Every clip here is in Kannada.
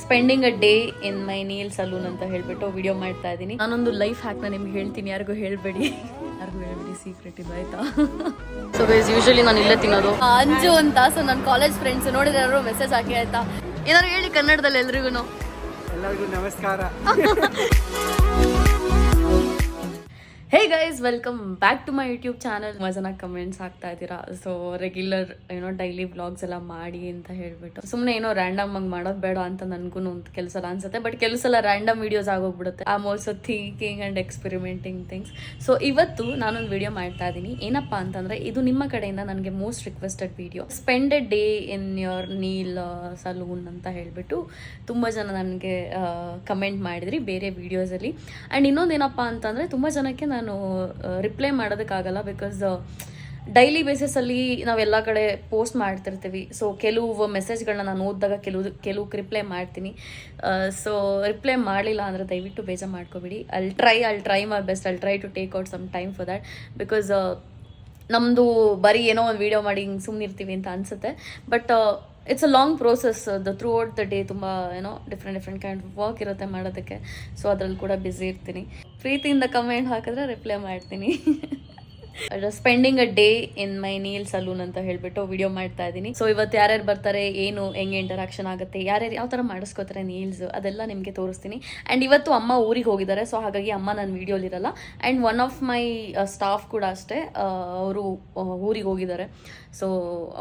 Spending a day in my nail salon ಅಂತ ಹೇಳ್ಬಿಟ್ಟು ವಿಡಿಯೋ ಮಾಡ್ತಾ ಇದ್ದೀನಿ. ನಾನೊಂದು ಲೈಫ್ ಹ್ಯಾಕ್ನ ನಿಮ್ಗೆ ಹೇಳ್ತೀನಿ, ಯಾರಿಗೂ ಹೇಳ್ಬೇಡಿ ಸೀಕ್ರೆಟ್ ಇದು ಆಯ್ತಾ. ಸೊ ಗೈಸ್, ಯೂಶಲಿ ನಾನು ಇಲ್ಲೇ ತಿನ್ನೋದು ಅಂಜು ಅಂತ. ಸೊ ನನ್ನ ಕಾಲೇಜ್ ಫ್ರೆಂಡ್ಸ್ ನೋಡಿದ್ರೆ ಯಾರು ಮೆಸೇಜ್ ಹಾಕಿ ಆಯ್ತಾ, ಏನಾದ್ರು ಹೇಳಿ ಕನ್ನಡದಲ್ಲಿ ಎಲ್ರಿಗೂ. ಎಲ್ಲರಿಗೂ ನಮಸ್ಕಾರ. Hey guys, welcome back to my YouTube channel. ತುಂಬ ಜನ ಕಮೆಂಟ್ಸ್ ಹಾಕ್ತಾ ಇದ್ದೀರಾ. ಸೊ ರೆಗ್ಯುಲರ್ ಡೈಲಿ ವ್ಲಾಗ್ಸ್ ಎಲ್ಲ ಮಾಡಿ ಅಂತ ಹೇಳ್ಬಿಟ್ಟು, ಸುಮ್ಮನೆ ರ್ಯಾಂಡಮ್ ಆಗಿ ಮಾಡೋದು ಬೇಡ ಅಂತ ನನಗೂ ಒಂದು ಕೆಲಸ ಅನ್ಸುತ್ತೆ. ಬಟ್ ಕೆಲವು ಸಲ ರ್ಯಾಂಡಮ್ ವಿಡಿಯೋಸ್ ಆಗೋಗ್ಬಿಡುತ್ತೆ. I am also thinking and experimenting things. So ಇವತ್ತು ನಾನೊಂದು ವಿಡಿಯೋ ಮಾಡ್ತಾ ಇದ್ದೀನಿ. ಏನಪ್ಪಾ ಅಂತಂದ್ರೆ, ಇದು ನಿಮ್ಮ ಕಡೆಯಿಂದ ನನಗೆ most requested video, spend a day in your nail salon ಅಂತ ಹೇಳ್ಬಿಟ್ಟು ತುಂಬ ಜನ ನನಗೆ ಕಮೆಂಟ್ ಮಾಡಿದ್ರಿ ಬೇರೆ ವಿಡಿಯೋಸಲ್ಲಿ. ಆ್ಯಂಡ್ ಇನ್ನೊಂದೇನಪ್ಪ ಅಂತಂದರೆ, ತುಂಬ ಜನಕ್ಕೆ ನಾನು ರಿಪ್ಲೈ ಮಾಡೋದಕ್ಕಾಗಲ್ಲ. ಬಿಕಾಸ್ ಡೈಲಿ ಬೇಸಿಸಲ್ಲಿ ನಾವೆಲ್ಲ ಕಡೆ ಪೋಸ್ಟ್ ಮಾಡ್ತಿರ್ತೀವಿ. ಸೊ ಕೆಲವು ಮೆಸೇಜ್ಗಳನ್ನ ನಾನು ಓದಿದಾಗ ಕೆಲವು ರಿಪ್ಲೈ ಮಾಡ್ತೀನಿ. ಸೊ ರಿಪ್ಲೈ ಮಾಡಲಿಲ್ಲ ಅಂದರೆ ದಯವಿಟ್ಟು ಬೇಜಾರು ಮಾಡ್ಕೋಬಿಡಿ. I'll try my best. I'll try to take out some time for that. Because ನಮ್ಮದು ಬರೀ ಏನೋ ಒಂದು ವೀಡಿಯೋ ಮಾಡಿ ಹಿಂಗೆ ಸುಮ್ಮನೆ ಇರ್ತೀವಿ ಅಂತ ಅನಿಸುತ್ತೆ. But it's a long process. Through out the day ತುಂಬ ಡಿಫ್ರೆಂಟ್ ಕೈಂಡ್ ಆಫ್ ವರ್ಕ್ ಇರುತ್ತೆ ಮಾಡೋದಕ್ಕೆ. ಸೊ ಅದ್ರಲ್ಲಿ ಕೂಡ ಬ್ಯುಸಿ ಇರ್ತೀನಿ. ಪ್ರೀತಿಯಿಂದ ಕಮೆಂಟ್ ಹಾಕಿದ್ರೆ ರಿಪ್ಲೈ ಮಾಡ್ತೀನಿ. Spending a day in my nail salon ಅಂತ ಹೇಳ್ಬಿಟ್ಟು ವಿಡಿಯೋ ಮಾಡ್ತಾ ಇದ್ದೀನಿ. ಸೊ ಇವತ್ತು ಯಾರ್ಯಾರು ಬರ್ತಾರೆ, ಹೆಂಗೆ ಇಂಟರಾಕ್ಷನ್ ಆಗುತ್ತೆ, ಯಾರ್ಯಾರು ಯಾವ ಥರ ಮಾಡಿಸ್ಕೋತಾರೆ ನೇಲ್ಸ್, ಅದೆಲ್ಲ ನಿಮಗೆ ತೋರಿಸ್ತೀನಿ. ಆ್ಯಂಡ್ ಇವತ್ತು ಅಮ್ಮ ಊರಿಗೆ ಹೋಗಿದ್ದಾರೆ. ಸೊ ಹಾಗಾಗಿ ಅಮ್ಮ ನನ್ನ ವಿಡಿಯೋಲಿರಲ್ಲ. And one of my staff ಕೂಡ ಅಷ್ಟೇ, ಅವರು ಊರಿಗೆ ಹೋಗಿದ್ದಾರೆ. ಸೊ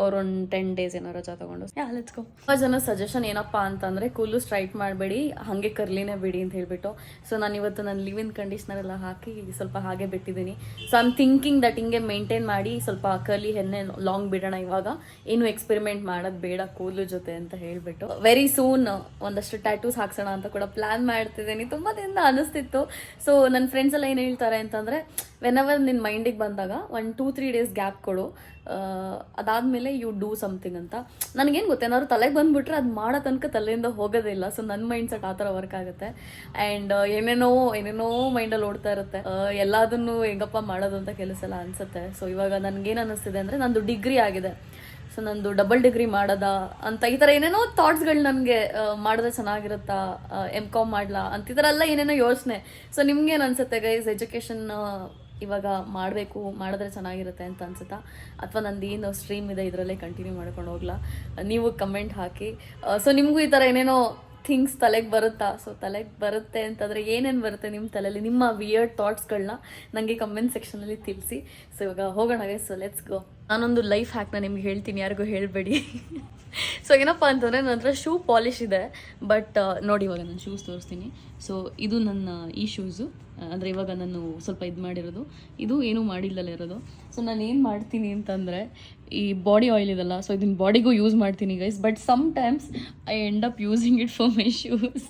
ಅವ್ರೊಂದು 10 days ಏನೋ ರಜಾ ತಗೊಂಡು ಲೆಟ್ಸ್ ಗೋ. ತುಂಬ ಜನ ಸಜೆಷನ್ ಏನಪ್ಪಾ ಅಂತಂದರೆ, ಕೂದಲು ಸ್ಟ್ರೈಟ್ ಮಾಡಬೇಡಿ, ಹಾಗೆ ಕರ್ಲಿನೇ ಬಿಡಿ ಅಂತ ಹೇಳ್ಬಿಟ್ಟು. ಸೊ ನಾನು ಇವತ್ತು ನನ್ನ ಲಿವ್ ಇನ್ ಕಂಡೀಷ್ನರ್ ಎಲ್ಲ ಹಾಕಿ ಸ್ವಲ್ಪ ಹಾಗೆ ಬಿಟ್ಟಿದ್ದೀನಿ. ಸೊ ಐಮ್ ಥಿಂಕಿಂಗ್ ದಟ್ ಹಿಂಗೆ ಮೇಂಟೈನ್ ಮಾಡಿ ಸ್ವಲ್ಪ ಕರ್ಲಿ ಹೆನ್ನೆ ಲಾಂಗ್ ಬಿಡೋಣ. ಇವಾಗ ಏನು ಎಕ್ಸ್ಪೆರಿಮೆಂಟ್ ಮಾಡೋದು ಬೇಡ ಕೂದಲು ಜೊತೆ ಅಂತ ಹೇಳ್ಬಿಟ್ಟು, ವೆರಿ ಸೂನ್ ಒಂದಷ್ಟು ಟ್ಯಾಟೂಸ್ ಹಾಕ್ಸೋಣ ಅಂತ ಕೂಡ ಪ್ಲಾನ್ ಮಾಡ್ತಿದ್ದೀನಿ. ತುಂಬ ದಿನ ಅನಿಸ್ತಿತ್ತು. ಸೊ ನನ್ನ ಫ್ರೆಂಡ್ಸ್ ಎಲ್ಲ ಏನು ಹೇಳ್ತಾರೆ ಅಂತಂದರೆ, ವೆನೆವರ್ ನಿನ್ನ ಮೈಂಡಿಗೆ ಬಂದಾಗ 1-2-3 days ಗ್ಯಾಪ್ ಕೊಡು, ಅದಾದಮೇಲೆ ಯು ಡೂ ಸಮಥಿಂಗ್ ಅಂತ. ನನಗೇನು ಗೊತ್ತೇನಾದ್ರು ತಲೆಗೆ ಬಂದುಬಿಟ್ರೆ ಅದು ಮಾಡೋ ತನಕ ತಲೆಯಿಂದ ಹೋಗೋದಿಲ್ಲ. ಸೊ ನನ್ನ ಮೈಂಡ್ ಸೆಟ್ ಆ ಥರ ವರ್ಕ್ ಆಗುತ್ತೆ. ಆ್ಯಂಡ್ ಏನೇನೋ ಮೈಂಡಲ್ಲಿ ಓಡ್ತಾ ಇರುತ್ತೆ. ಎಲ್ಲದನ್ನು ಹೆಂಗಪ್ಪ ಮಾಡೋದು ಅಂತ ಕೆಲಸ ಎಲ್ಲ ಅನಿಸುತ್ತೆ. ಸೊ ಇವಾಗ ನನಗೇನು ಅನ್ನಿಸ್ತಿದೆ ಅಂದರೆ, ನಂದು ಡಿಗ್ರಿ ಆಗಿದೆ. ಸೊ ನಂದು ಡಬಲ್ ಡಿಗ್ರಿ ಮಾಡೋದಾ ಅಂತ ಈ ಥರ ಏನೇನೋ ಥಾಟ್ಸ್ಗಳು ನನಗೆ ಮಾಡಿದ್ರೆ ಚೆನ್ನಾಗಿರುತ್ತಾ, M.Com ಮಾಡಲಾ ಅಂತ ಈ ಥರ ಎಲ್ಲ ಏನೇನೋ ಯೋಚನೆ. ಸೊ ನಿಮ್ಗೇನು ಅನಿಸುತ್ತೆ ಗೈಸ್, ಎಜುಕೇಷನ್ ಇವಾಗ ಮಾಡಿದ್ರೆ ಚೆನ್ನಾಗಿರುತ್ತೆ ಅಂತ ಅನ್ಸುತ್ತಾ, ಅಥವಾ ನಂದು ಏನು ಸ್ಟ್ರೀಮ್ ಇದೆ ಇದರಲ್ಲೇ ಕಂಟಿನ್ಯೂ ಮಾಡ್ಕೊಂಡು ಹೋಗ್ಲಾ? ನೀವು ಕಮೆಂಟ್ ಹಾಕಿ. ಸೊ ನಿಮಗೂ ಈ ಥರ ಏನೇನೋ ಥಿಂಗ್ಸ್ ತಲೆಗೆ ಬರುತ್ತಾ? ಸೊ ತಲೆಗೆ ಬರುತ್ತೆ ಅಂತಂದರೆ ಏನೇನು ಬರುತ್ತೆ ನಿಮ್ಮ ತಲೆಯಲ್ಲಿ, ನಿಮ್ಮ ವಿಯರ್ಡ್ ಥಾಟ್ಸ್ಗಳನ್ನ ನನಗೆ ಕಮೆಂಟ್ ಸೆಕ್ಷನಲ್ಲಿ ತಿಳಿಸಿ. ಸೊ ಇವಾಗ ಹೋಗೋಣ ಗೈಸ್. So let's go. ನಾನೊಂದು ಲೈಫ್ ಹ್ಯಾಕ್ನ ನಿಮ್ಗೆ ಹೇಳ್ತೀನಿ, ಯಾರಿಗೂ ಹೇಳಬೇಡಿ. ಸೊ ಏನಪ್ಪ ಅಂತಂದರೆ, ನನ್ನ ಹತ್ರ ಶೂ ಪಾಲಿಶ್ ಇದೆ. ಬಟ್ ನೋಡಿ, ಇವಾಗ ನಾನು ಶೂಸ್ ತೋರಿಸ್ತೀನಿ. ಸೊ ಇದು ನನ್ನ ಈ ಶೂಸು, ಅಂದರೆ ಇವಾಗ ನಾನು ಸ್ವಲ್ಪ ಇದು ಮಾಡಿರೋದು, ಇದು ಏನೂ ಮಾಡಿಲ್ಲಲ್ಲ ಇರೋದು. ಸೊ ನಾನು ಏನು ಮಾಡ್ತೀನಿ ಅಂತಂದರೆ, ಈ ಬಾಡಿ ಆಯಿಲ್ ಇದಲ್ಲ, ಸೊ ಇದನ್ನ ಬಾಡಿಗೂ ಯೂಸ್ ಮಾಡ್ತೀನಿ guys. But sometimes I end up using it for my shoes.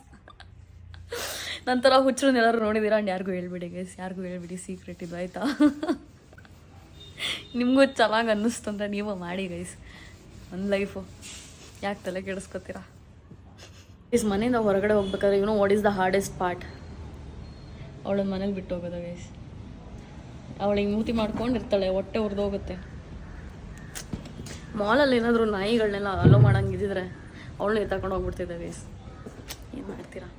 ನಂತರ ಹುಚ್ಚರನ್ನ ಎಲ್ಲರೂ ನೋಡಿದ್ದೀರಾ. ಆ್ಯಂಡ್ ಯಾರಿಗೂ ಹೇಳ್ಬಿಡಿ ಗೈಸ್, ಯಾರಿಗೂ ಹೇಳ್ಬಿಡಿ, ಸೀಕ್ರೆಟ್ ಇದು ಆಯಿತಾ. ನಿಮಗೂ ಚೆನ್ನಾಗಿ ಅನ್ನಿಸ್ತಂದ್ರೆ ನೀವು ಮಾಡಿ ಗೈಸ್. ಒಂದು ಲೈಫು ಯಾಕೆ ತಲೆ ಕೆಡಿಸ್ಕೊತೀರಾ? ಗೈಸ್, ಮನೆಯಿಂದ ಹೊರಗಡೆ ಹೋಗ್ಬೇಕಾದ್ರೆ what is the hardest part? ಅವಳನ್ನ ಮನೇಲಿ ಬಿಟ್ಟು ಹೋಗೋದ ಗೈಸ್. ಅವಳಿಗೆ ಮೂತಿ ಮಾಡ್ಕೊಂಡಿರ್ತಾಳೆ, ಹೊಟ್ಟೆ ಹುರಿದೋಗುತ್ತೆ. ಮಾಲಲ್ಲಿ ಏನಾದರೂ ನಾಯಿಗಳನ್ನೆಲ್ಲ ಅಲೋ ಮಾಡಂಗಿದ್ದಿದ್ರೆ ಅವಳನ್ನ ಎತ್ತಾಕೊಂಡು ಹೋಗ್ಬಿಡ್ತಿದ್ದೆ ಗೈಸ್. ಏನು ಮಾಡ್ತೀರಾ?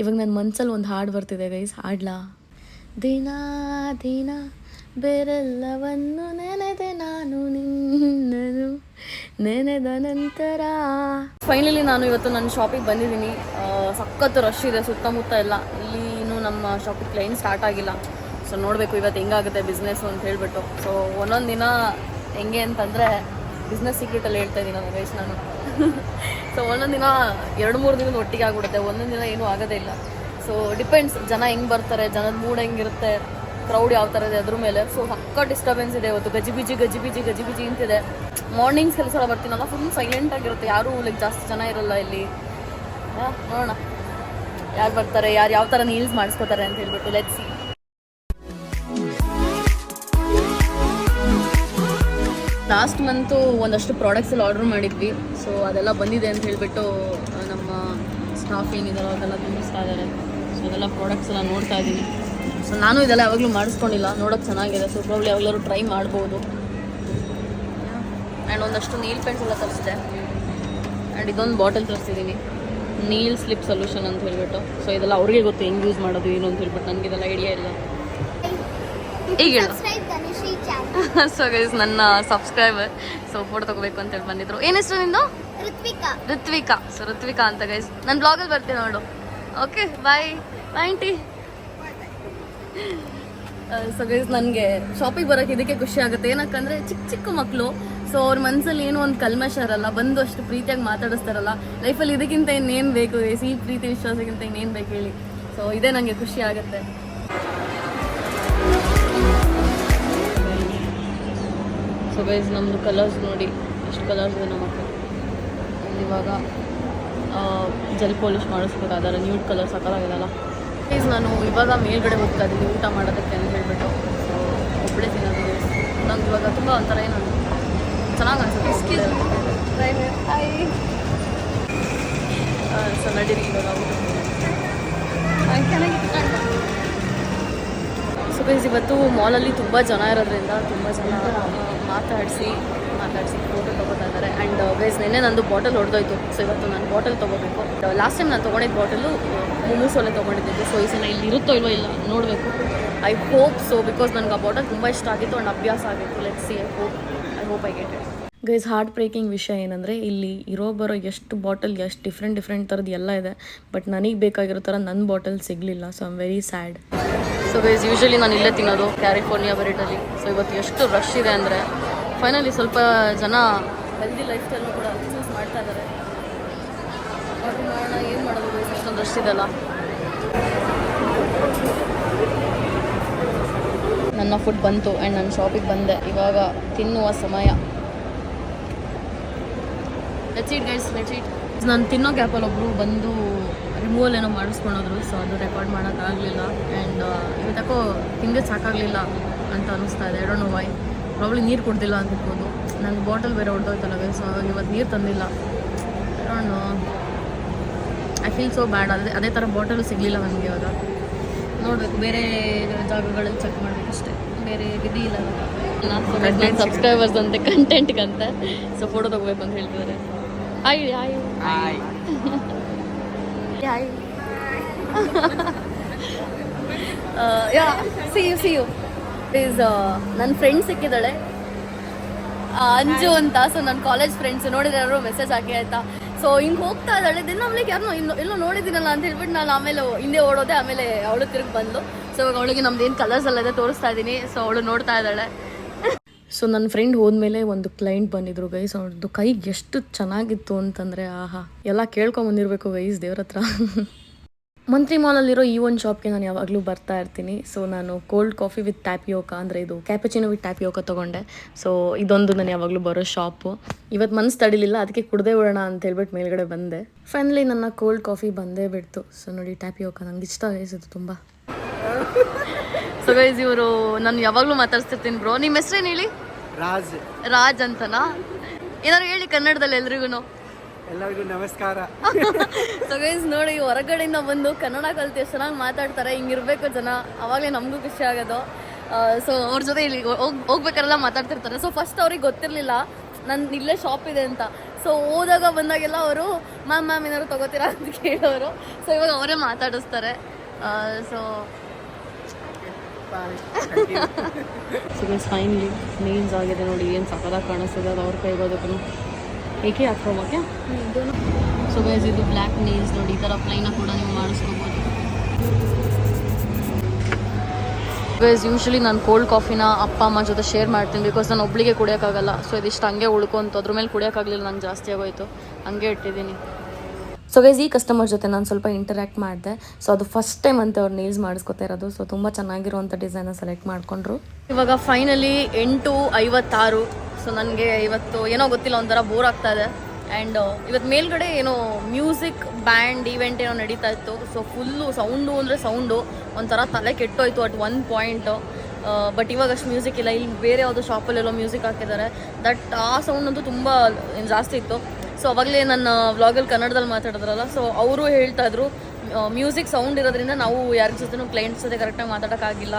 ಇವಾಗ ನನ್ನ ಮನ್ಸಲ್ಲಿ ಒಂದು ಹಾಡು ಬರ್ತಿದೆ ಗೈಸ್, ಹಾಡ್ಲಾ? ದಿನ ದಿನ ಬೇರೆಲ್ಲವನ್ನು ನೆನೆದೆ ನಾನು ನಿನ್ನನು ನೆನೆದ ನಂತರ. ಫೈನಲಿ ನಾನು ಇವತ್ತು ನನ್ನ ಶಾಪಿಗೆ ಬಂದಿದ್ದೀನಿ. ಸಖತ್ತು ರಶ್ ಇದೆ ಸುತ್ತಮುತ್ತ ಎಲ್ಲ. ಇಲ್ಲಿ ಇನ್ನೂ ನಮ್ಮ ಶಾಪಿಗೆ ಕ್ಲೈಂಟ್ ಸ್ಟಾರ್ಟ್ ಆಗಿಲ್ಲ. ಸೊ ನೋಡಬೇಕು ಇವತ್ತು ಹೆಂಗಾಗುತ್ತೆ ಬಿಸ್ನೆಸ್ಸು ಅಂತ ಹೇಳ್ಬಿಟ್ಟು. ಸೊ ಒಂದೊಂದು ದಿನ ಹೆಂಗೆ ಅಂತಂದರೆ, ಬಿಸ್ನೆಸ್ ಸೀಕ್ರೆಟಲ್ಲಿ ಹೇಳ್ತಾ ಇದ್ದೀನಿ ನಾನು ಗೈಸ್ ನಾನು. ಸೊ ಒಂದೊಂದು ದಿನ 2-3 ದಿನದ ಒಟ್ಟಿಗೆ ಆಗಿಬಿಡುತ್ತೆ, ಒಂದೊಂದು ದಿನ ಏನೂ ಆಗೋದೇ ಇಲ್ಲ. ಸೊ ಡಿಪೆಂಡ್ಸ್, ಜನ ಹೆಂಗೆ ಬರ್ತಾರೆ, ಜನದ ಮೂಡ್ ಹೆಂಗಿರುತ್ತೆ, ಕ್ರೌಡ್ ಯಾವ ಥರ ಇದೆ ಅದ್ರ ಮೇಲೆ. ಸೊ ಸಕ್ಕ ಡಿಸ್ಟರ್ಬೆನ್ಸ್ ಇದೆ ಇವತ್ತು. ಗಜಿಬಿಜಿ ಅಂತಿದೆ. ಮಾರ್ನಿಂಗ್ಸ್ ಕೆಲಸ ಬರ್ತೀನಲ್ಲ, ಫುಲ್ ಸೈಲೆಂಟ್ ಆಗಿರುತ್ತೆ, ಯಾರೂ ಜಾಸ್ತಿ ಜನ ಇರಲ್ಲ ಇಲ್ಲಿ. ನೋಡೋಣ ಯಾರು ಬರ್ತಾರೆ, ಯಾರು ಯಾವ ಥರ ನೀಲ್ಸ್ ಮಾಡಿಸ್ಕೋತಾರೆ ಅಂತ ಹೇಳ್ಬಿಟ್ಟು. Let's see. ಲಾಸ್ಟ್ ಮಂತು ಒಂದಷ್ಟು ಪ್ರಾಡಕ್ಟ್ಸ್ ಎಲ್ಲ ಆರ್ಡರ್ ಮಾಡಿದ್ವಿ. ಸೊ ಅದೆಲ್ಲ ಬಂದಿದೆ ಅಂತ ಹೇಳ್ಬಿಟ್ಟು ನಮ್ಮ ಸ್ಟಾಫ್ ಏನಿದಾರೋ ಅದೆಲ್ಲ ತುಂಬಿಸ್ತಾ ಇದ್ದಾರೆ. ಸೊ ಅದೆಲ್ಲ ಪ್ರಾಡಕ್ಟ್ಸ್ ಎಲ್ಲ ನೋಡ್ತಾ ಇದ್ದೀನಿ. ಸೊ ನಾನು ಇದೆಲ್ಲ ಯಾವಾಗಲೂ ಮಾಡಿಸ್ಕೊಂಡಿಲ್ಲ, ನೋಡೋಕ್ಕೆ ಚೆನ್ನಾಗಿದೆ. ಸೊ ಪ್ರಾಬ್ಲಿ ಯಾವಾಗಲೂ ಟ್ರೈ ಮಾಡ್ಬೋದು. ಆ್ಯಂಡ್ ಒಂದಷ್ಟು ನೀಲ್ ಪೆಂಟ್ಸ್ ಎಲ್ಲ ತರಿಸಿದೆ. ಆ್ಯಂಡ್ ಇದೊಂದು ಬಾಟಲ್ ತರಿಸಿದ್ದೀನಿ, ನೀಲ್ ಸ್ಲಿಪ್ ಸೊಲ್ಯೂಷನ್ ಅಂತ ಹೇಳ್ಬಿಟ್ಟು. ಸೊ ಇದೆಲ್ಲ ಅವ್ರಿಗೆ ಗೊತ್ತು ಹೆಂಗೆ ಯೂಸ್ ಮಾಡೋದು ಏನು ಅಂತ ಹೇಳ್ಬಿಟ್ಟು, ನನಗೆ ಇದೆಲ್ಲ ಐಡಿಯಾ ಇಲ್ಲ. ಈಗ ಹೇಳು. ಸೊ ಗೈಸ್ ನನ್ನ ಸಬ್ಸ್ಕ್ರೈಬರ್, ಸೊ ಫೋಟೋ ತಗೋಬೇಕು ಅಂತ ಹೇಳಿ ಬಂದಿದ್ರು. ಏನು ಹೆಸರು ನಿಂದು? ಋತ್ವಿಕಾ. ಸೊ ಋತ್ವಿಕಾ ಅಂತ ಗೈಸ್, ನನ್ನ ಬ್ಲಾಗಲ್ಲಿ ಬರ್ತೀನಿ ನೋಡು. Okay bye aunty. So guys ನನಗೆ ಶಾಪಿಗೆ ಬರೋಕ್ಕೆ ಇದಕ್ಕೆ ಖುಷಿ ಆಗುತ್ತೆ. ಏನಕ್ಕಂದರೆ ಚಿಕ್ಕ ಚಿಕ್ಕ ಮಕ್ಕಳು, ಸೊ ಅವ್ರ ಮನಸ್ಸಲ್ಲಿ ಏನೋ ಒಂದು ಕಲ್ಮಶ ಇರಲ್ಲ, ಬಂದು ಅಷ್ಟು ಪ್ರೀತಿಯಾಗಿ ಮಾತಾಡಿಸ್ತಾರಲ್ಲ. ಲೈಫಲ್ಲಿ ಇದಕ್ಕಿಂತ ಇನ್ನೇನು ಬೇಕು ಗೈಸ್, ಈ ಪ್ರೀತಿ ವಿಶ್ವಾಸಕ್ಕಿಂತ ಇನ್ನೇನು ಬೇಕು ಹೇಳಿ. ಸೊ ಇದೇ ನನಗೆ ಖುಷಿ ಆಗುತ್ತೆ. ಸೊ ಗೈಸ್ ನಮ್ಮದು ಕಲರ್ಸ್ ನೋಡಿ ಎಷ್ಟು ಕಲರ್ಸ್ ಇದೆ ನಮ್ಮ ಹತ್ರ. ಇವಾಗ ಜೆಲ್ ಪಾಲಿಶ್ ಮಾಡಿಸ್ಬೇಕು, ಅದರ ನ್ಯೂಡ್ ಕಲರ್ ಸಕ್ಕತ್ತಾಗಿದೆಲ್ಲ. ಗೈಸ್ ನಾನು ಇವಾಗ ಮೇಲ್ಗಡೆ ಹೋಗ್ತಾ ಇದ್ದೀನಿ ಊಟ ಮಾಡೋದಕ್ಕೆ ಅಂತ ಹೇಳ್ಬಿಟ್ಟು. ಸೊ ಒಬ್ಬಳೇ ತಿನ್ನೋದು ಗೈಸ್ ನಂಗೆ ಇವಾಗ ತುಂಬ ಒಂಥರ ಏನು ಚೆನ್ನಾಗಿ ಅನ್ಸುತ್ತೆ. ಸೊ ನಡೀರಿ ಇವಾಗ ಸೊ ಗೈಸ್ ಇವತ್ತು ಮಾಲಲ್ಲಿ ತುಂಬ ಜನ ಇರೋದ್ರಿಂದ ತುಂಬ ಜನ ಮಾತಾಡಿಸಿ ಫೋಟೋ ತೊಗೋತಾ ಇದ್ದಾರೆ. ಆ್ಯಂಡ್ ಗೈಸ್ ನೆನ್ನೆ ನಂದು ಬಾಟಲ್ ಹೊಡೆದೋಯ್ತು. ಸೊ ಇವತ್ತು ನಾನು ಬಾಟಲ್ ತೊಗೋಬೇಕು. ಲಾಸ್ಟ್ ಟೈಮ್ ನಾನು ತೊಗೊಂಡಿದ್ದ ಬಾಟಲು ಮುಮೂಸೋಲೆ ತೊಗೊಂಡಿದ್ದೆ. ಸೊ ಈ ಸಲ ಇಲ್ಲಿ ಇರುತ್ತೋ ಇಲ್ವೋ ಇಲ್ಲ ನೋಡಬೇಕು. ಐ ಹೋಪ್ ಸೊ, ಬಿಕಾಸ್ ನನಗೆ ಆ ಬಾಟಲ್ ತುಂಬ ಇಷ್ಟ ಆಗಿತ್ತು ಆ್ಯಂಡ್ ಅಭ್ಯಾಸ ಆಗಿತ್ತು. Let's see, I hope I get it. Guys heart breaking ವಿಷಯ ಏನಂದರೆ ಇಲ್ಲಿ ಬರೋ ಎಷ್ಟು ಬಾಟಲ್ ಎಷ್ಟು ಡಿಫ್ರೆಂಟ್ ಥರದ್ದು ಎಲ್ಲ ಇದೆ, ಬಟ್ ನನಗೆ ಬೇಕಾಗಿರೋ ಥರ ನನ್ನ ಬಾಟಲ್ ಸಿಗಲಿಲ್ಲ. So I am very sad. So guys usually ನಾನು ಇಲ್ಲೇ ತಿನ್ನೋದು ಕ್ಯಾಲಿಫೋರ್ನಿಯಾ ಬೆರಿಟಲ್ಲಿ. ಸೊ ಇವತ್ತು ಎಷ್ಟು ರಶ್ ಇದೆ ಅಂದರೆ ಫೈನಲಿ ಸ್ವಲ್ಪ ಜನ ಹೆಲ್ದಿ ಲೈಫ್ ಸ್ಟೈಲ್ನು ಕೂಡ ಚೂಸ್ ಮಾಡ್ತಾ ಇದ್ದಾರೆ. ಆರ್ಡ್ರ್ ಮಾಡೋಣ, ಏನು ಮಾಡೋದು ಗೈಸ್, ಅಷ್ಟೊಂದು ರಶ್ ಇದೆಲ್ಲ. ನನ್ನ ಫುಡ್ ಬಂತು ಆ್ಯಂಡ್ ನಾನು ಶಾಪಿಗೆ ಬಂದೆ. ಇವಾಗ ತಿನ್ನುವ ಸಮಯ. ಲೆಟ್ಸ್ ಈಟ್ ಗೈಸ್, ಲೆಟ್ಸ್ ಈಟ್. ನಾನು ತಿನ್ನೋ ಗ್ಯಾಪಲ್ಲಿ ಒಬ್ಬರು ಬಂದು ರಿಮೂವಲ್ ಏನೋ ಮಾಡಿಸ್ಕೊಂಡೋದ್ರು. ಸೊ ಅದು ರೆಕಾರ್ಡ್ ಮಾಡೋಕ್ಕಾಗಲಿಲ್ಲ. ಆ್ಯಂಡ್ ಇವತ್ತಕ್ಕೋ ತಿಂದು ಸಾಕಾಗಲಿಲ್ಲ ಅಂತ ಅನ್ನಿಸ್ತಾ ಇದೆ. I don't know why. Probably ನೀರು ಕೊಡ್ತಿಲ್ಲ ಅಂತಿರ್ಬೋದು. ನನ್ನ ಬಾಟಲ್ ಬೇರೆ ಹೊಡೆದೋಯ್ತಲ್ಲ ಗೈಸ್, ಸೊ ಇವತ್ತು ನೀರು ತಂದಿಲ್ಲ. I don't know, I feel so ಬ್ಯಾಡ್. ಅದೇ ಥರ ಬಾಟಲ್ ಸಿಗಲಿಲ್ಲ ನನಗೆ ಇವಾಗ. ನೋಡಬೇಕು, ಬೇರೆ ಜಾಗಗಳಲ್ಲಿ ಚೆಕ್ ಮಾಡಬೇಕಷ್ಟೇ, ಬೇರೆ ವಿಧಿ ಇಲ್ಲ. ನನ್ನ ಸಬ್ಸ್ಕ್ರೈಬರ್ಸ್ ಅಂತೆ ಕಂಟೆಂಟ್ಗಂತೆ. ಸೊ ಫೋಟೋ ತೊಗೋಬೇಕು ಅಂತ ಹೇಳ್ತಿದ್ದಾರೆ. Hi hi hi hi. Yeah see you please. ನನ್ನ ಫ್ರೆಂಡ್ ಸಿಕ್ಕಿದ್ದಾಳೆ ಅಂಜು ಅಂತ. ಸೊ ನನ್ನ ಕಾಲೇಜ್ ಫ್ರೆಂಡ್ಸ್ ನೋಡಿದ್ರೆ ಯಾರು ಮೆಸೇಜ್ ಹಾಕಿ ಆಯಿತಾ. ಸೊ ಹಿಂಗೆ ಹೋಗ್ತಾ ಇದ್ದಾಳೆ. ದಿನ ಅವಳಿಗೆ ಯಾರನ್ನೋ ಎಲ್ಲೋ ನೋಡಿದ್ದೀನಲ್ಲ ಅಂತ ಹೇಳ್ಬಿಟ್ಟು ನಾನು ಆಮೇಲೆ ಹಿಂದೆ ಓಡೋದೆ. ಆಮೇಲೆ ಅವಳು ತಿರುಗಿ ಬಂದು. ಸೊ ಇವಾಗ ಅವಳಿಗೆ ನಮ್ದು ಏನು ಕಲರ್ಸ್ ಎಲ್ಲ ಇದೆ ತೋರಿಸ್ತಾ ಇದ್ದೀನಿ. ಸೊ ಅವಳು ನೋಡ್ತಾ ಇದ್ದಾಳೆ. ಸೊ ನನ್ನ ಫ್ರೆಂಡ್ ಹೋದ್ಮೇಲೆ ಒಂದು ಕ್ಲೈಂಟ್ ಬಂದಿದ್ರು ಗೈಸ್. ಅವ್ರದ್ದು ಕೈಗೆ ಎಷ್ಟು ಚೆನ್ನಾಗಿತ್ತು ಅಂತಂದರೆ ಆಹಾ, ಎಲ್ಲ ಕೇಳ್ಕೊಂಬಂದಿರಬೇಕು ಗೈಸ್ ದೇವ್ರ ಹತ್ರ. ಮಂತ್ರಿ ಮಾಲಲ್ಲಿರೋ ಈ ಒಂದು ಶಾಪ್ಗೆ ನಾನು ಯಾವಾಗಲೂ ಬರ್ತಾ ಇರ್ತೀನಿ. ಸೊ ನಾನು ಕೋಲ್ಡ್ ಕಾಫಿ ವಿತ್ ಟ್ಯಾಪಿಯೋಕಾ, ಅಂದರೆ ಇದು ಕ್ಯಾಪಚಿನೋ ವಿತ್ ಟ್ಯಾಪಿಯೋಕಾ ತೊಗೊಂಡೆ. ಸೊ ಇದೊಂದು ನಾನು ಯಾವಾಗಲೂ ಬರೋ ಶಾಪು. ಇವತ್ತು ಮನಸ್ಸು ತಡಿಲಿಲ್ಲ, ಅದಕ್ಕೆ ಕುಡ್ದೇ ಬಿಡೋಣ ಅಂತ ಹೇಳ್ಬಿಟ್ಟು ಮೇಲ್ಗಡೆ ಬಂದೆ. ಫೈನಲಿ ನನ್ನ ಕೋಲ್ಡ್ ಕಾಫಿ ಬಂದೇ ಬಿಡ್ತು. ಸೊ ನೋಡಿ ಟ್ಯಾಪಿಯೋಕಾ ನಂಗೆ ಇಷ್ಟ ಗೈಸ್ ತುಂಬ. ಸೊ ಗೈಸ್ ಇವರು ನಾನು ಯಾವಾಗಲೂ ಮಾತಾಡ್ತಿರ್ತೀನಿ ಬ್ರೋ. ನಿಮ್ಮ ಹೆಸರೇನು ಹೇಳಿ? ರಾಜ್ ಅಂತನಾ? ಏನಾದ್ರು ಹೇಳಿ ಕನ್ನಡದಲ್ಲಿ ಎಲ್ರಿಗೂ. ಎಲ್ಲರಿಗೂ ನಮಸ್ಕಾರ. ಸೊ ಗೈಸ್ ನೋಡಿ, ಹೊರಗಡೆಯಿಂದ ಬಂದು ಕನ್ನಡ ಕಲಿತು ಎಷ್ಟು ಚೆನ್ನಾಗಿ ಮಾತಾಡ್ತಾರೆ. ಹಿಂಗಿರ್ಬೇಕು ಜನ, ಅವಾಗಲೇ ನಮಗೂ ಖುಷಿ ಆಗೋದು. ಸೊ ಅವ್ರ ಜೊತೆ ಇಲ್ಲಿ ಹೋಗ್ಬೇಕಾರೆಲ್ಲ ಮಾತಾಡ್ತಿರ್ತಾರೆ. ಸೊ ಫಸ್ಟ್ ಅವ್ರಿಗೆ ಗೊತ್ತಿರಲಿಲ್ಲ ನನ್ನ ಇಲ್ಲೇ ಶಾಪ್ ಇದೆ ಅಂತ. ಸೊ ಹೋದಾಗ ಬಂದಾಗೆಲ್ಲ ಅವರು ಮ್ಯಾಮ್ ಏನಾದ್ರು ತೊಗೋತೀರಾ ಅಂತ ಕೇಳೋರು. ಸೊ ಇವಾಗ ಅವರೇ ಮಾತಾಡಿಸ್ತಾರೆ. ಸೊ ಗೈಸ್ ಫೈನಲಿ ನೇಲ್ಸ್ ಆಗಿದೆ ನೋಡಿ, ಏನು ಸಕ್ಕದಾಗಿ ಕಾಣಿಸ್ತದೆ ಅದು ಅವ್ರ ಕೈಗೋದಕ್ಕೂ. ಏಕೆ ಹಾಕ್ರೋಮಕ್ಕೆ. ಸೊ ಗೈಸ್ ಇದು ಬ್ಲ್ಯಾಕ್ ನೇಲ್ಸ್ ನೋಡಿ, ಈ ಥರ ಪ್ಲೈನಾಗಿ ಕೂಡ ನೀವು ಮಾಡಿಸ್ಕೋಬೋದು. ಗೈಸ್ ಯೂಶ್ವಲಿ ನಾನು ಕೋಲ್ಡ್ ಕಾಫಿನ ಅಪ್ಪ ಅಮ್ಮ ಜೊತೆ ಶೇರ್ ಮಾಡ್ತೀನಿ, ಬಿಕಾಸ್ ನಾನು ಒಬ್ಳಿಗೆ ಕುಡಿಯೋಕ್ಕಾಗಲ್ಲ. ಸೊ ಇದಿಷ್ಟು ಹಂಗೆ ಉಳ್ಕೊಂತು, ಅದ್ರ ಮೇಲೆ ಕುಡಿಯೋಕ್ಕಾಗಲಿಲ್ಲ, ನಂಗೆ ಜಾಸ್ತಿ ಆಗೋಯ್ತು, ಹಂಗೆ ಇಟ್ಟಿದ್ದೀನಿ. ಸೊ ಗೈಸ್ ಈ ಕಸ್ಟಮರ್ ಜೊತೆ ನಾನು ಸ್ವಲ್ಪ ಇಂಟರ್ಯಾಕ್ಟ್ ಮಾಡಿದೆ. ಸೊ ಅದು ಫಸ್ಟ್ ಟೈಮ್ ಅಂತ ಅವ್ರು ನೇಲ್ಸ್ ಮಾಡಿಸ್ಕೊತಾ ಇರೋದು. ಸೊ ತುಂಬ ಚೆನ್ನಾಗಿರುವಂಥ ಡಿಸೈನ ಸೆಲೆಕ್ಟ್ ಮಾಡಿಕೊಂಡ್ರು. ಇವಾಗ ಫೈನಲಿ 8:56. ಸೊ ನನಗೆ ಇವತ್ತು ಏನೋ ಗೊತ್ತಿಲ್ಲ, ಒಂಥರ ಬೋರ್ ಆಗ್ತಾ ಇದೆ. ಆ್ಯಂಡ್ ಇವತ್ತು ಮೇಲ್ಗಡೆ ಏನೋ ಮ್ಯೂಸಿಕ್ ಬ್ಯಾಂಡ್ ಈವೆಂಟ್ ಏನೋ ನಡೀತಾ ಇತ್ತು. ಸೊ ಫುಲ್ಲು ಸೌಂಡು ಅಂದರೆ ಸೌಂಡು, ಒಂಥರ ತಲೆ ಕೆಟ್ಟೋಯ್ತು ಅಟ್ ಒನ್ ಪಾಯಿಂಟ್. ಬಟ್ ಇವಾಗ ಅಷ್ಟು ಮ್ಯೂಸಿಕ್ ಇಲ್ಲ. ಇಲ್ಲಿ ಬೇರೆ ಯಾವುದೋ ಶಾಪಲ್ಲೆಲ್ಲೋ ಮ್ಯೂಸಿಕ್ ಹಾಕಿದ್ದಾರೆ. ಆ ಸೌಂಡ್ ಅಂತೂ ತುಂಬ ಜಾಸ್ತಿ ಇತ್ತು. ಸೊ ಅವಾಗಲೇ ನನ್ನ ವ್ಲಾಗಲ್ಲಿ ಕನ್ನಡದಲ್ಲಿ ಮಾತಾಡಿದ್ರಲ್ಲ, ಸೊ ಅವರು ಹೇಳ್ತಾಯಿದ್ರು ಮ್ಯೂಸಿಕ್ ಸೌಂಡ್ ಇರೋದ್ರಿಂದ ನಾವು ಯಾರ ಜೊತೆನೂ ಕ್ಲೈಂಟ್ಸ್ ಜೊತೆ ಕರೆಕ್ಟಾಗಿ ಮಾತಾಡೋಕ್ಕಾಗಿಲ್ಲ,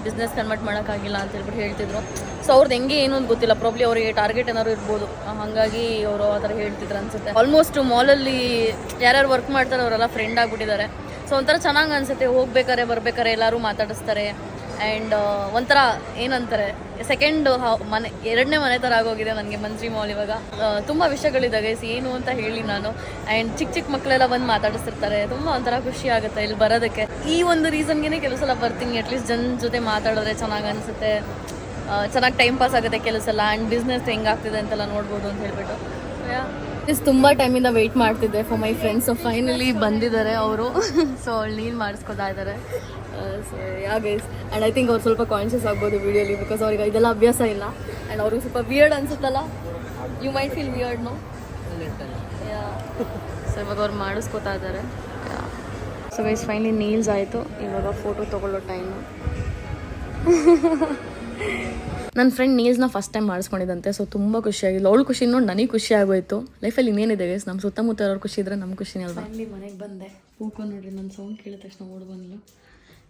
ಬಿಸ್ನೆಸ್ ಕನ್ವರ್ಟ್ ಮಾಡೋಕ್ಕಾಗಿಲ್ಲ ಅಂತ ಹೇಳ್ಬಿಟ್ಟು ಹೇಳ್ತಿದ್ರು. ಸೊ ಅವ್ರದ್ದು ಹೆಂಗೆ ಏನು ಅಂತ ಗೊತ್ತಿಲ್ಲ, ಪ್ರಾಬ್ಲಿ ಅವರಿಗೆ ಟಾರ್ಗೆಟ್ ಏನಾದ್ರು ಇರ್ಬೋದು, ಹಾಗಾಗಿ ಅವರು ಆ ಥರ ಹೇಳ್ತಿದ್ರು ಅನ್ಸುತ್ತೆ. ಆಲ್ಮೋಸ್ಟ್ ಮಾಲಲ್ಲಿ ಯಾರ್ಯಾರು ವರ್ಕ್ ಮಾಡ್ತಾರೆ ಅವರೆಲ್ಲ ಫ್ರೆಂಡ್ ಆಗಿಬಿಟ್ಟಿದ್ದಾರೆ. ಸೊ ಒಂಥರ ಚೆನ್ನಾಗಿ ಅನಿಸುತ್ತೆ, ಹೋಗ್ಬೇಕಾರೆ ಬರ್ಬೇಕಾರೆ ಎಲ್ಲರೂ ಮಾತಾಡಿಸ್ತಾರೆ. ಆ್ಯಂಡ್ ಒಂಥರ ಏನಂತಾರೆ ಸೆಕೆಂಡ್ ಮನೆ, ಎರಡನೇ ಮನೆ ಥರ ಆಗೋಗಿದೆ ನನಗೆ ಮಂತ್ರಿ ಮಾಲ್ ಇವಾಗ. ತುಂಬ ವಿಷಯಗಳಿದೆ ಗೈಸ್, ಏನು ಅಂತ ಹೇಳಿ ನಾನು. ಆ್ಯಂಡ್ ಚಿಕ್ಕ ಚಿಕ್ಕ ಮಕ್ಕಳೆಲ್ಲ ಬಂದು ಮಾತಾಡಿಸ್ತಿರ್ತಾರೆ, ತುಂಬ ಒಂಥರ ಖುಷಿ ಆಗುತ್ತೆ ಇಲ್ಲಿ ಬರೋದಕ್ಕೆ. ಈ ಒಂದು ರೀಸನ್ಗೆ ಕೆಲವು ಸಲ ಬರ್ತೀನಿ, ಅಟ್ಲೀಸ್ಟ್ ಜನ ಜೊತೆ ಮಾತಾಡಿದ್ರೆ ಚೆನ್ನಾಗಿ ಅನಿಸುತ್ತೆ, ಚೆನ್ನಾಗಿ ಟೈಮ್ ಪಾಸ್ ಆಗುತ್ತೆ ಕೆಲವು ಸಲ. ಆ್ಯಂಡ್ ಬಿಸ್ನೆಸ್ ಹೆಂಗಾಗ್ತಿದೆ ಅಂತೆಲ್ಲ ನೋಡ್ಬೋದು ಅಂತ ಹೇಳ್ಬಿಟ್ಟು ತುಂಬ ಟೈಮಿಂದ ವೆಯ್ಟ್ ಮಾಡ್ತಿದ್ದೆ for my friends. So finally ಬಂದಿದ್ದಾರೆ ಅವರು. ಸೊ ಅವಳು ನೀರು ಮಾಡಿಸ್ಕೊತಾ ಇದ್ದಾರೆ. So yeah guys, and I think ಅವ್ರು ಸ್ವಲ್ಪ ಕಾನ್ಷಿಯಸ್ ಆಗ್ಬೋದು ವಿಡಿಯೋಲಿ, ಬಿಕಾಸ್ ಅವ್ರಿಗೆ ಇದೆಲ್ಲ ಅಭ್ಯಾಸ ಇಲ್ಲ. ಆ್ಯಂಡ್ ಅವ್ರಿಗೆ ಸ್ವಲ್ಪ ವಿಯರ್ಡ್ ಅನ್ಸುತ್ತಲ್ಲ, you might feel weird no. So ಇವಾಗ ಅವ್ರು ಮಾಡಿಸ್ಕೊತಾ ಇದ್ದಾರೆ. ಸೊ ಗೈಸ್ ಫೈನಲಿ ನೀಲ್ಸ್ ಆಯಿತು, ಇವಾಗ ಫೋಟೋ ತೊಗೊಳ್ಳೋ ಟೈಮು. ನನ್ನ ಫ್ರೆಂಡ್ ನೀಲ್ಸ್ನ ಫಸ್ಟ್ ಟೈಮ್ ಮಾಡಿಸ್ಕೊಂಡಿದ್ದಂತೆ. ಸೊ ತುಂಬ ಖುಷಿಯಾಗಿಲ್ಲ, ಅವಳು ಖುಷಿ ನೋಡಿ ನನಗೆ ಖುಷಿ ಆಗೋಯ್ತು. ಲೈಫಲ್ಲಿ ಇನ್ನೇನಿದೆ ಗೈಸ್, ನಮ್ಮ ಸುತ್ತಮುತ್ತ ಇರೋರು ಖುಷಿ ಇದ್ರೆ ನಮ್ಮ ಖುಷಿನೇ ಅಲ್ವಾ. ಅಲ್ಲಿ ಮನೆಗೆ ಬಂದೆ, ಕೂತ್ಕೊಂಡು ನೋಡ್ರಿ ನನ್ನ ಸೌಂಡ್ ಕೇಳಿದ ತಕ್ಷಣ ಓಡ್ ಬಂದ್ಲು.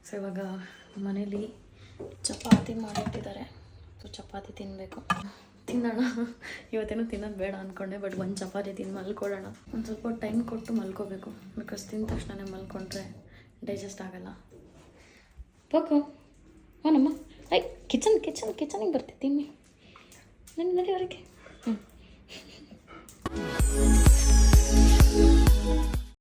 ಸೊ ಇವಾಗ ಮನೇಲಿ ಚಪಾತಿ ಮಾಡಿಟ್ಟಿದ್ದಾರೆ. ಸೊ ಚಪಾತಿ ತಿನ್ನಬೇಕು, ತಿನ್ನೋಣ. ಇವತ್ತೇನು ತಿನ್ನೋದು ಬೇಡ ಅಂದ್ಕೊಂಡೆ, ಬಟ್ ಒಂದು ಚಪಾತಿ ತಿಂದು ಮಲ್ಕೊಳ್ಳೋಣ. ಒಂದು ಸ್ವಲ್ಪ ಟೈಮ್ ಕೊಟ್ಟು ಮಲ್ಕೋಬೇಕು, ಬಿಕಾಸ್ ತಿಂದ ತಕ್ಷಣ ಮಲ್ಕೊಂಡ್ರೆ ಡೈಜೆಸ್ಟ್ ಆಗಲ್ಲ. ಬೇಕು ನಮ್ಮ ಐ ಕಿಚನಿಗೆ ಬರ್ತಿದ್ದೀನಿ ನನ್ನ ನಡಿ ಹೊರಗೆ.